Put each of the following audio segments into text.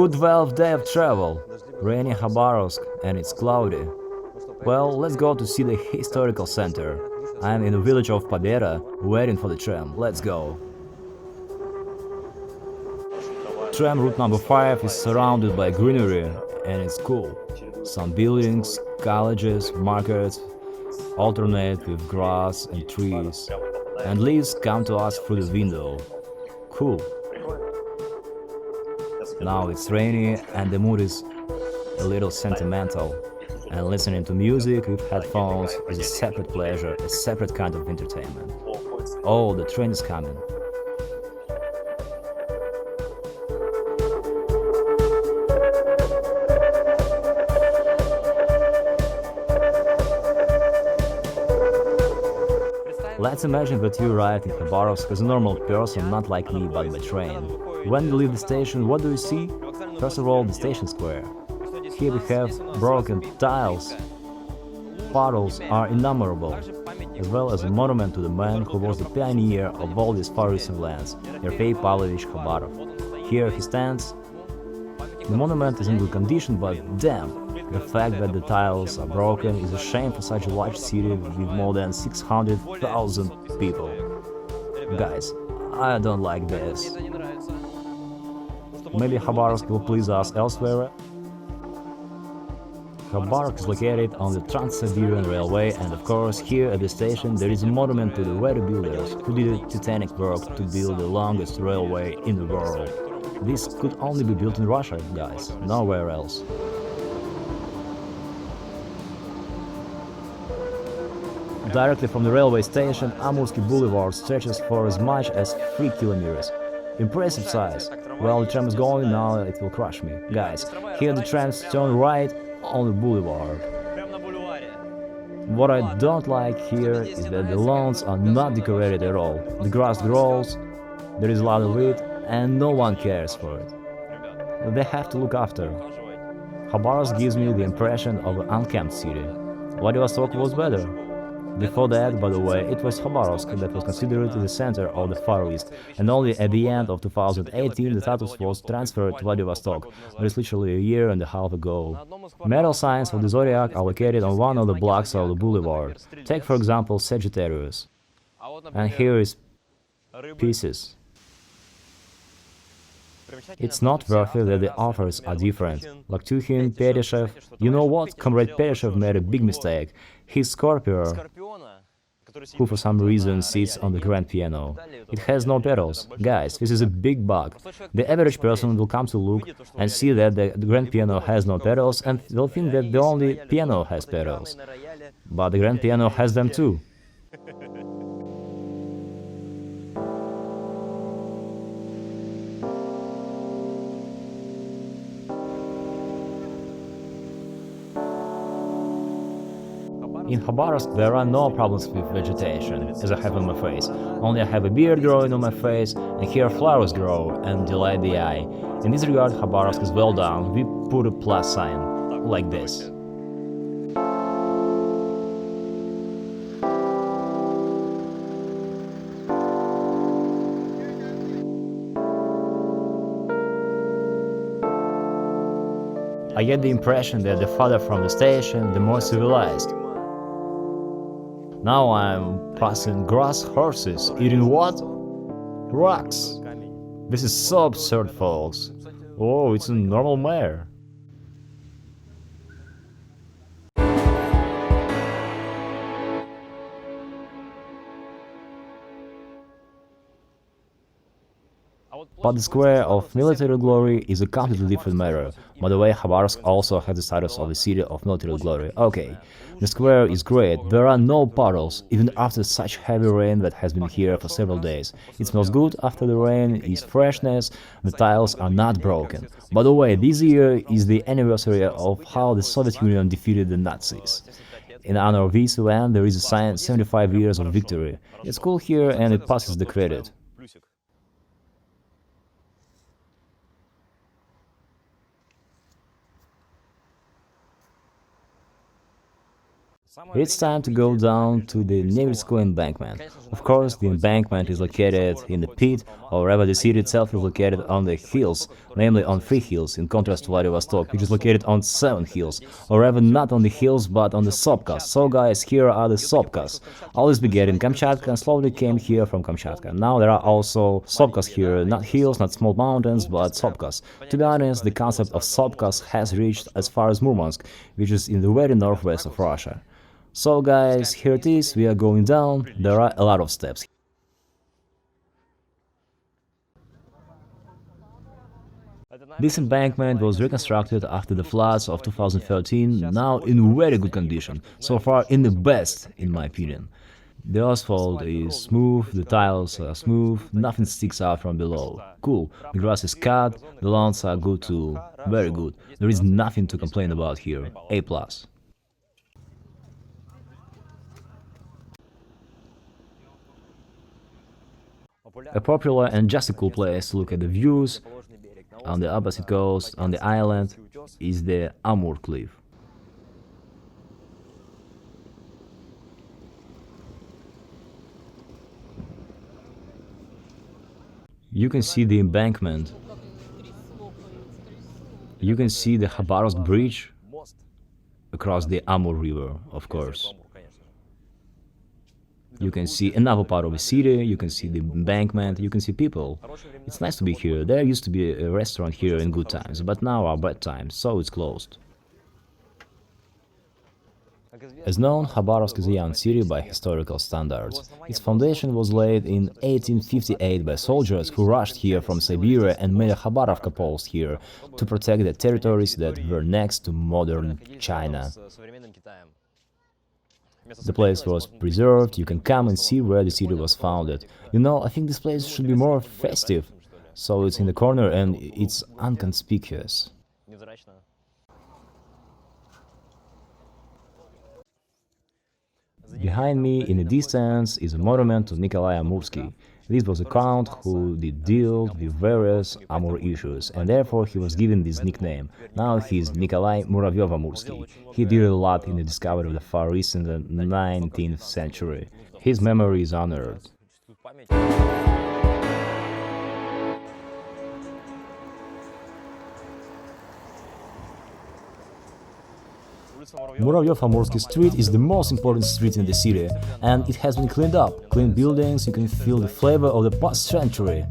good 12th day of travel. Rainy Khabarovsk and it's cloudy. Well, let's go to see the historical center. I'm in the village of Pobeda, waiting for the tram. Let's go. Tram route number 5 is surrounded by greenery and it's cool. Some buildings, colleges, markets alternate with grass and trees. And leaves come to us through the window. Cool. Now it's rainy and the mood is a little sentimental. And listening to music with headphones is a separate pleasure, a separate kind of entertainment. Oh, the train is coming. Let's imagine that you arrived in Khabarovsk as a normal person, not like me, but by train. When you leave the station, what do you see? First of all, the station square. Here we have broken tiles. Puddles are innumerable, as well as a monument to the man who was the pioneer of all these far eastern lands, Yerfei Pavlovich Khabarov. Here he stands. The monument is in good condition, but damn, the fact that the tiles are broken is a shame for such a large city with more than 600,000 people. Guys, I don't like this. Maybe Khabarovsk will please us elsewhere. Khabarovsk is located on the Trans-Siberian Railway, and of course here at the station there is a monument to the very builders who did a titanic work to build the longest railway in the world. This could only be built in Russia, guys, nowhere else. Directly from the railway station, Amursky Boulevard stretches for as much as 3 kilometers. Impressive size. Well, the tram is going now, it will crush me. Guys, here the trams turn right on the boulevard. What I don't like here is that the lawns are not decorated at all. The grass grows, there is a lot of it, and no one cares for it. They have to look after. Khabarovsk gives me the impression of an unkempt city. Vladivostok was better. Before that, by the way, it was Khabarovsk that was considered the center of the Far East, and only at the end of 2018 the status was transferred to Vladivostok, that is literally a year and a half ago. Metal signs of the zodiac are located on one of the blocks of the boulevard. Take for example Sagittarius. And here is Pisces. It's not worth it that the authors are different. Like Tuhin, Pereshev. You know what? Comrade Pereshev made a big mistake. His Scorpio, who for some reason sits on the grand piano. It has no pedals. Guys, this is a big bug. The average person will come to look and see that the grand piano has no pedals and will think that the only piano has pedals. But the grand piano has them too. In Khabarovsk there are no problems with vegetation, as I have on my face. Only I have a beard growing on my face, and here flowers grow and delight the eye. In this regard, Khabarovsk is well done. We put a plus sign, like this. I get the impression that the farther from the station, the more civilized. Now I'm passing grass horses, eating what? Rocks! This is so absurd, folks. Oh, it's a normal mare. But the square of military glory is a completely different matter. By the way, Khabarovsk also has the status of a city of military glory. Okay, the square is great, there are no puddles, even after such heavy rain that has been here for several days. It smells good after the rain, is freshness, the tiles are not broken. By the way, this year is the anniversary of how the Soviet Union defeated the Nazis. In honor of this event, there is a sign 75 years of victory. It's cool here and it passes the credit. It's time to go down to the Nevskoye embankment. Of course, the embankment is located in the pit, however the city itself is located on the hills, namely on 3 hills, in contrast to Vladivostok, which is located on 7 hills, however not on the hills but on the Sopkas. So guys, here are the Sopkas. Always began in Kamchatka and slowly came here from Kamchatka. Now there are also Sopkas here, not hills, not small mountains, but Sopkas. To be honest, the concept of Sopkas has reached as far as Murmansk, which is in the very northwest of Russia. So guys, here it is, we are going down, there are a lot of steps. This embankment was reconstructed after the floods of 2013, now in very good condition, so far in the best, in my opinion. The asphalt is smooth, the tiles are smooth, nothing sticks out from below. Cool, the grass is cut, the lawns are good too, very good. There is nothing to complain about here, A+. A popular and just a cool place to look at the views on the opposite coast, on the island, is the Amur cliff. You can see the embankment. You can see the Khabarovsk bridge across the Amur river, of course. You can see another part of the city, you can see the embankment, you can see people. It's nice to be here. There used to be a restaurant here in good times, but now are bad times, so it's closed. As known, Khabarovsk is a young city by historical standards. Its foundation was laid in 1858 by soldiers who rushed here from Siberia and made a Khabarovka post here to protect the territories that were next to modern China. The place was preserved, you can come and see where the city was founded. You know, I think this place should be more festive, so it's in the corner and it's inconspicuous. Behind me, in the distance, is a monument to Nikolai Amursky. This was a count who did deal with various Amur issues, and therefore he was given this nickname. Now he is Nikolai Muravyev-Amursky. He did a lot in the discovery of the Far East in the 19th century. His memory is honored. Muravyev-Amursky Street is the most important street in the city, and it has been cleaned up. Clean buildings, you can feel the flavor of the past century.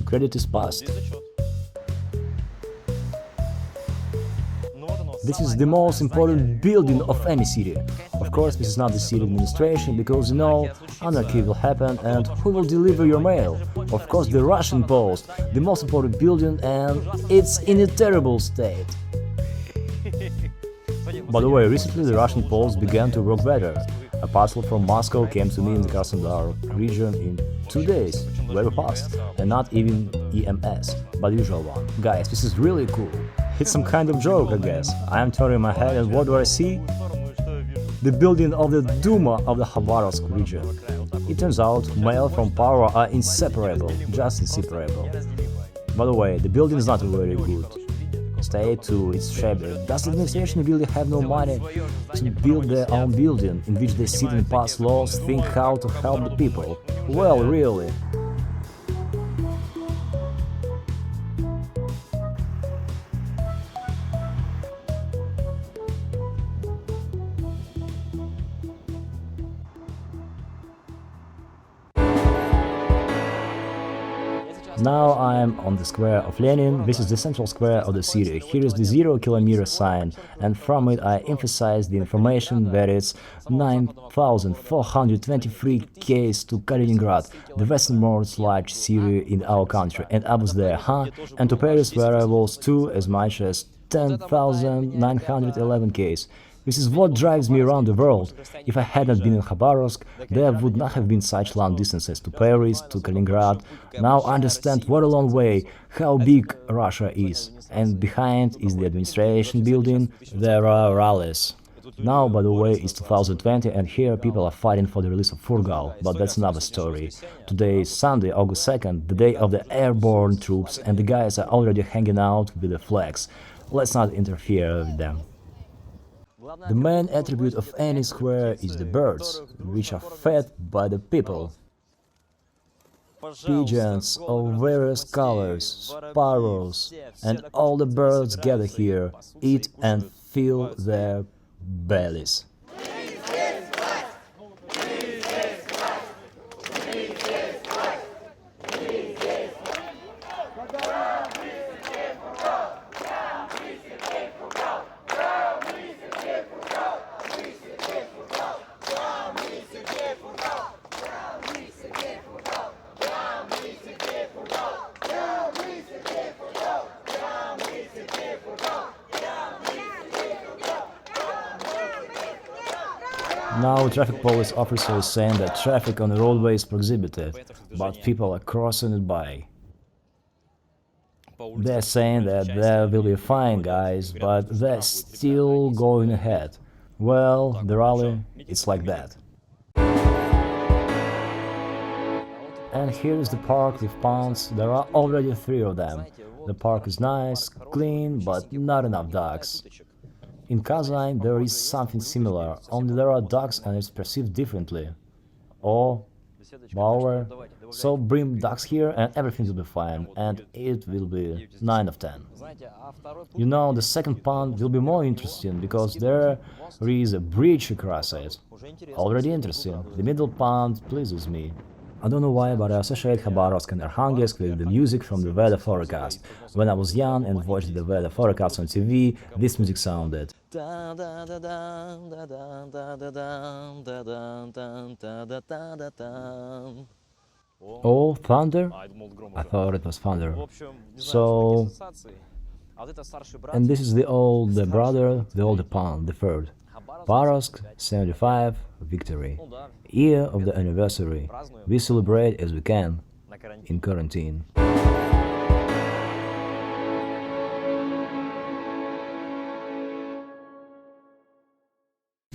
Credit is past. This is the most important building of any city. Of course, this is not the city administration, because you know, anarchy will happen and who will deliver your mail? Of course, the Russian Post, the most important building, and it's in a terrible state. By the way, recently the Russian Post began to work better. A parcel from Moscow came to me in the Krasnodar region in 2 days, very fast, and not even EMS, but usual one. Guys, this is really cool. It's some kind of joke, I guess. I am turning my head and what do I see? The building of the Duma of the Khabarovsk region. It turns out mail from power are inseparable, just inseparable. By the way, the building is not very good. Stay to its shabby. Does the administration really have no money to build their own building in which they sit and pass laws, think how to help the people? Well, really. Now I am on the square of Lenin. This is the central square of the city. Here is the 0-kilometer sign, and from it I emphasize the information that it's 9,423 km to Kaliningrad, the westernmost large city in our country, and I was there, huh? And to Paris, where I was too, as much as 10,911 km. This is what drives me around the world. If I hadn't been in Khabarovsk, there would not have been such long distances to Paris, to Kaliningrad. Now I understand what a long way, how big Russia is. And behind is the administration building, there are rallies. Now, by the way, it's 2020 and here people are fighting for the release of Furgal, but that's another story. Today is Sunday, August 2nd, the day of the airborne troops, and the guys are already hanging out with the flags. Let's not interfere with them. The main attribute of any square is the birds, which are fed by the people. Pigeons of various colors, sparrows, and all the birds gather here, eat and fill their bellies. Now traffic police officer is saying that traffic on the roadway is prohibited, but people are crossing it by. They're saying that there will be a fine, guys, but they're still going ahead. Well, the rally, it's like that. And here's the park with ponds. There are already 3 of them. The park is nice, clean, but not enough ducks. In Kazan there is something similar, only there are ducks and it's perceived differently. Oh, moreover, so bring ducks here and everything will be fine, and it will be 9 of 10. You know, the second pond will be more interesting, because there is a bridge across it. Already interesting. The middle pond pleases me. I don't know why, but I associate Khabarovsk and Arkhangelsk with the music from the weather forecast. When I was young and watched the weather forecast on TV, this music sounded. Oh, thunder? I thought it was thunder. So, and this is the older brother, the older pond, the third. Khabarovsk, 75, victory. Year of the anniversary. We celebrate as we can, in quarantine.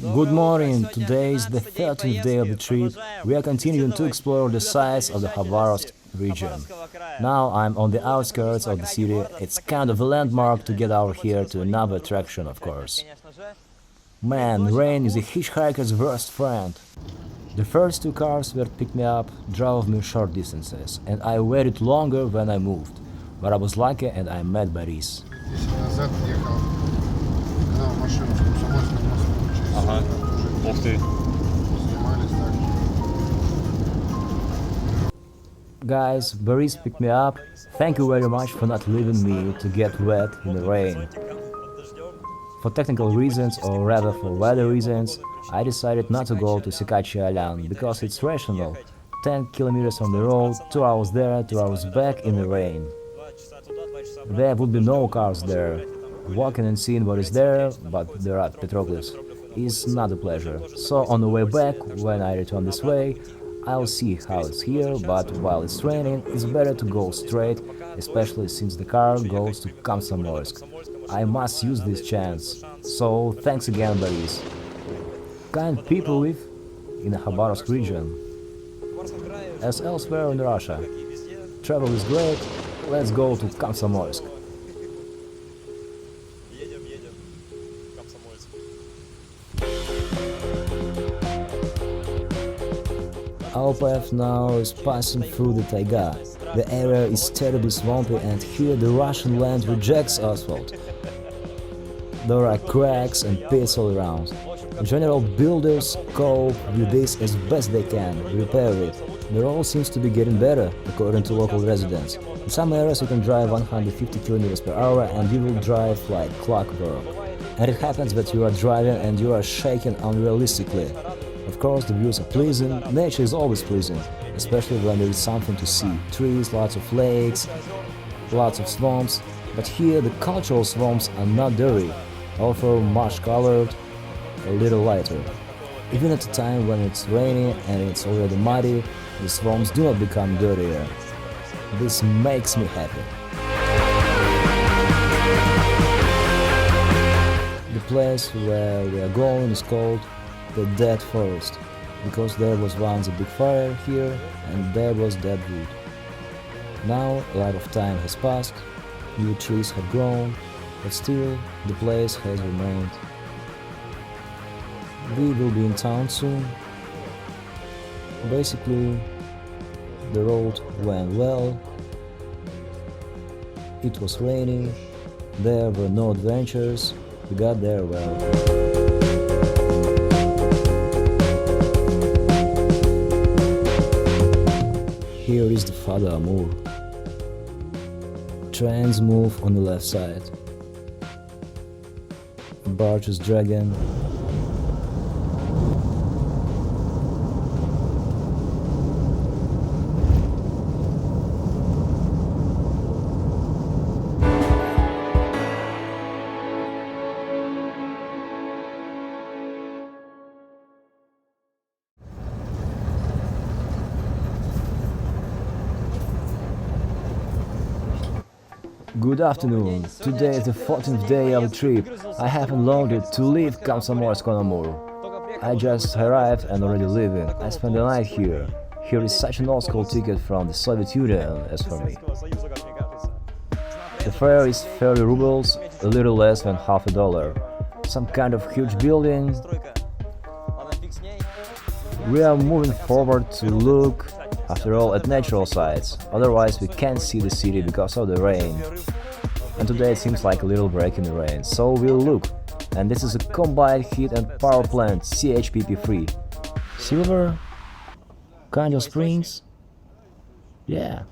Good morning, today is the 13th day of the trip. We are continuing to explore the sights of the Khabarovsk region. Now I'm on the outskirts of the city. It's kind of a landmark to get out here to another attraction, of course. Man, rain is a hitchhiker's worst friend. The first 2 cars that picked me up drove me short distances, and I waited longer when I moved. But I was lucky and I met Boris. Guys, Boris picked me up. Thank you very much for not leaving me to get wet in the rain. For technical reasons, or rather for weather reasons, I decided not to go to Sikachi Island, because it's rational. 10 kilometers on the road, 2 hours there, 2 hours back in the rain. There would be no cars there. Walking and seeing what is there, but there are petroglyphs, is not a pleasure. So on the way back, when I return this way, I'll see how it's here, but while it's raining, it's better to go straight, especially since the car goes to Komsomolsk. I must use this chance. So thanks again, Boris. Kind people live in the Khabarovsk region, as elsewhere in Russia. Travel is great, let's go to Komsomolsk. Our path now is passing through the taiga. The area is terribly swampy, and here the Russian land rejects asphalt. There are cracks and pits all around. In general, builders cope with this as best they can, repair it. The road seems to be getting better, according to local residents. In some areas you can drive 150 km per hour and you will drive like clockwork. And it happens that you are driving and you are shaking unrealistically. Of course, the views are pleasing. Nature is always pleasing, especially when there is something to see. Trees, lots of lakes, lots of swamps. But here the cultural swamps are not dirty, although much-colored, a little lighter. Even at a time when it's raining and it's already muddy, the swamps do not become dirtier. This makes me happy. The place where we are going is called the Dead Forest, because there was once a big fire here and there was dead wood. Now a lot of time has passed, new trees have grown, but still the place has remained. We will be in town soon. Basically, the road went well. It was raining. There were no adventures. We got there well. Here is the Father Amur. Trains move on the left side. Barges dragging. Good afternoon. Today is the 14th day of the trip. I have unloaded to leave Komsomolsk on Amur. I just arrived and already leaving. I spent the night here. Here is such an old school ticket from the Soviet Union as for me. The fare is 30 rubles, a little less than half a dollar. Some kind of huge building. We are moving forward to look, after all, at natural sights. Otherwise we can't see the city because of the rain. And today it seems like a little break in the rain, so we'll look. And this is a combined heat and power plant, CHPP-free. Silver? Kind of springs? Yeah.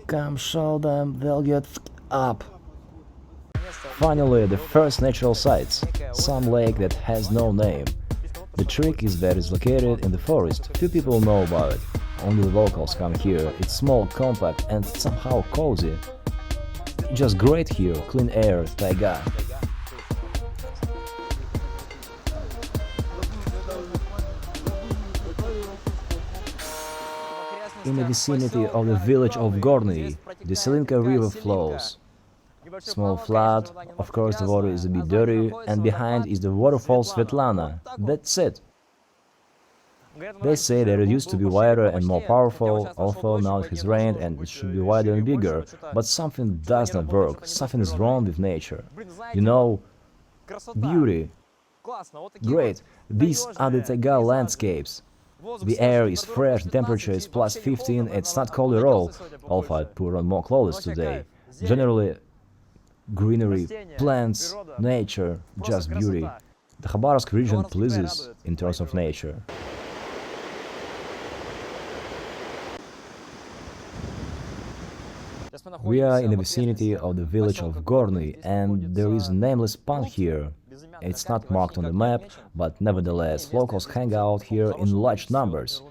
Come show them, they'll get up. Finally, the first natural sights. Some lake that has no name. The trick is that it's located in the forest. Few people know about it. Only the locals come here. It's small, compact and somehow cozy. Just great here, clean air, taiga. In the vicinity of the village of Gorny, the Selinka river flows. Small flood, of course the water is a bit dirty, and behind is the waterfall Svetlana. That's it. They say that it used to be wider and more powerful, although now it has rained and it should be wider and bigger, but something does not work, something is wrong with nature. You know, beauty. Great, these are the taiga landscapes. The air is fresh, the temperature is plus 15, it's not cold at all, although I put on more clothes today. Generally, greenery, plants, nature, just beauty. The Khabarovsk region pleases in terms of nature. We are in the vicinity of the village of Gorny, and there is a nameless pond here. It's not marked on the map, but nevertheless, locals hang out here in large numbers.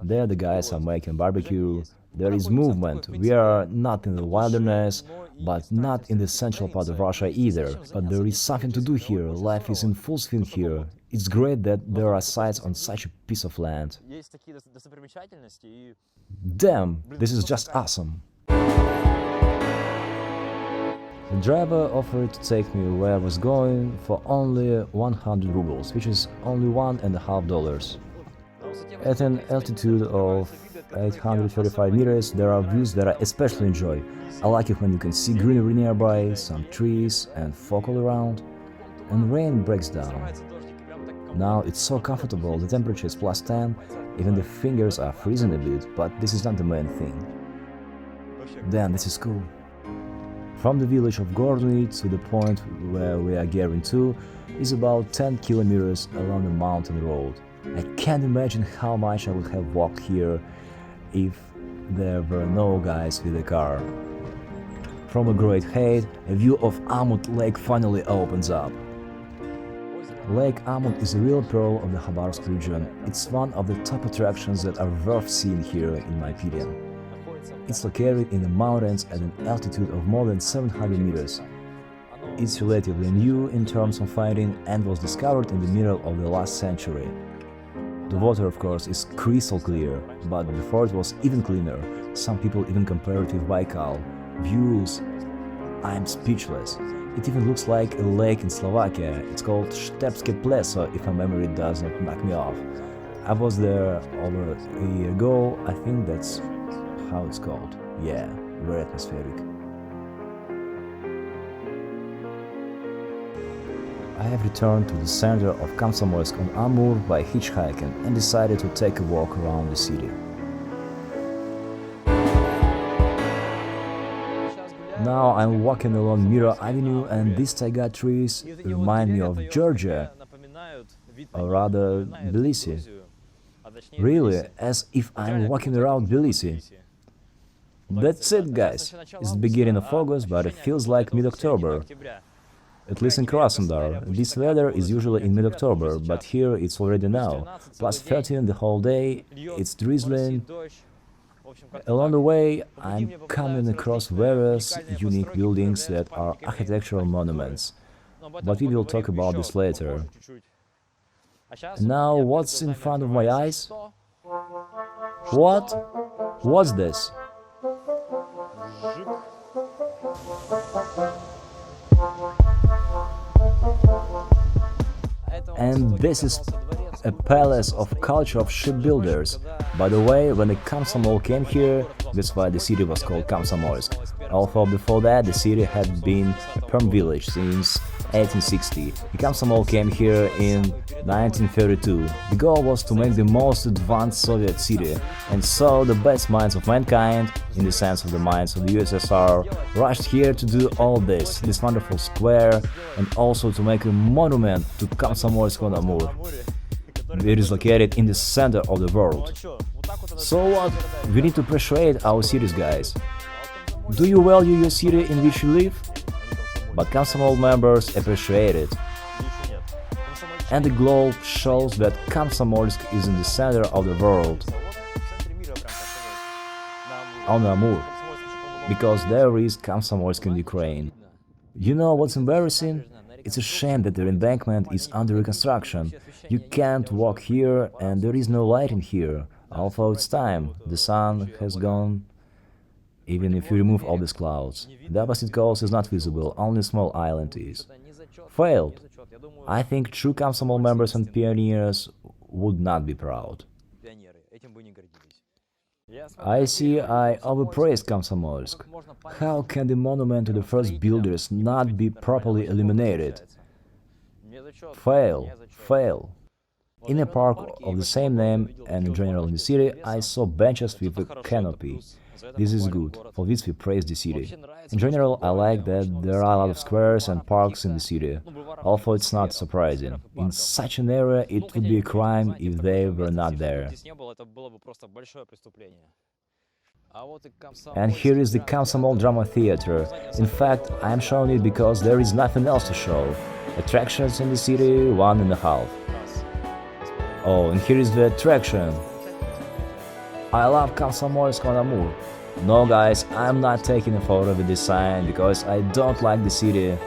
There the guys are making barbecue. There is movement. We are not in the wilderness, but not in the central part of Russia either. But there is something to do here. Life is in full swing here. It's great that there are sights on such a piece of land. Damn, this is just awesome. The driver offered to take me where I was going for only 100 rubles, which is only $1.50. At an altitude of 835 meters, there are views that I especially enjoy. I like it when you can see greenery nearby, some trees and fog all around, and rain breaks down. Now it's so comfortable, the temperature is plus 10, even the fingers are freezing a bit, but this is not the main thing. Damn, this is cool. From the village of Gorny to the point where we are gearing to is about 10 kilometers along the mountain road. I can't imagine how much I would have walked here if there were no guys with a car. From a great height, a view of Amut Lake finally opens up. Lake Amut is a real pearl of the Khabarovsk region. It's one of the top attractions that are worth seeing here, in my opinion. It's located in the mountains at an altitude of more than 700 meters. It's relatively new in terms of finding and was discovered in the middle of the last century. The water, of course, is crystal clear, but before it was even cleaner. Some people even compare it with Baikal. Views... I'm speechless. It even looks like a lake in Slovakia. It's called Štepské pleso, if my memory does not knock me off. I was there over a year ago, I think that's how it's called. Yeah, very atmospheric. I have returned to the center of Komsomolsk on Amur by hitchhiking and decided to take a walk around the city. Now I'm walking along Mira Avenue, and these taiga trees remind me of Georgia, or rather Tbilisi. Really, as if I'm walking around Tbilisi. That's it, guys. It's the beginning of August, but it feels like mid-October. At least in Krasnodar. This weather is usually in mid-October, but here it's already now. Plus 13 the whole day, it's drizzling. Along the way, I'm coming across various unique buildings that are architectural monuments. But we will talk about this later. Now, what's in front of my eyes? What? What's this? And this is a palace of culture of shipbuilders. By the way, when the Komsomol came here, that's why the city was called Komsomolsk. Although before that, the city had been a perm village since 1860. The Komsomol came here in 1932. The goal was to make the most advanced Soviet city, and so the best minds of mankind, in the sense of the minds of the USSR, rushed here to do all this wonderful square, and also to make a monument to Komsomolsk on Amur. It is located in the center of the world. So what? We need to appreciate our cities, guys. Do you value your city in which you live? But Komsomol members appreciate it. And the globe shows that Komsomolsk is in the center of the world. On Amur. Because there is Komsomolsk in Ukraine. You know what's embarrassing? It's a shame that the embankment is under reconstruction. You can't walk here and there is no lighting here. Although it's time, the sun has gone. Even if you remove all these clouds, the opposite coast is not visible, only a small island is. Failed. I think true Komsomol members and pioneers would not be proud. I see I overpraised Komsomolsk. How can the monument to the first builders not be properly illuminated? Fail. Fail. In a park of the same name and in general in the city, I saw benches with a canopy. This is good, for this we praise the city. In general, I like that there are a lot of squares and parks in the city, although it's not surprising. In such an area, it would be a crime if they were not there. And here is the Komsomol Drama Theater. In fact, I am showing it because there is nothing else to show. Attractions in the city, 1.5. Oh, and here is the attraction. I love Komsomolsk on Amur. No guys, I'm not taking a photo with this sign because I don't like the city.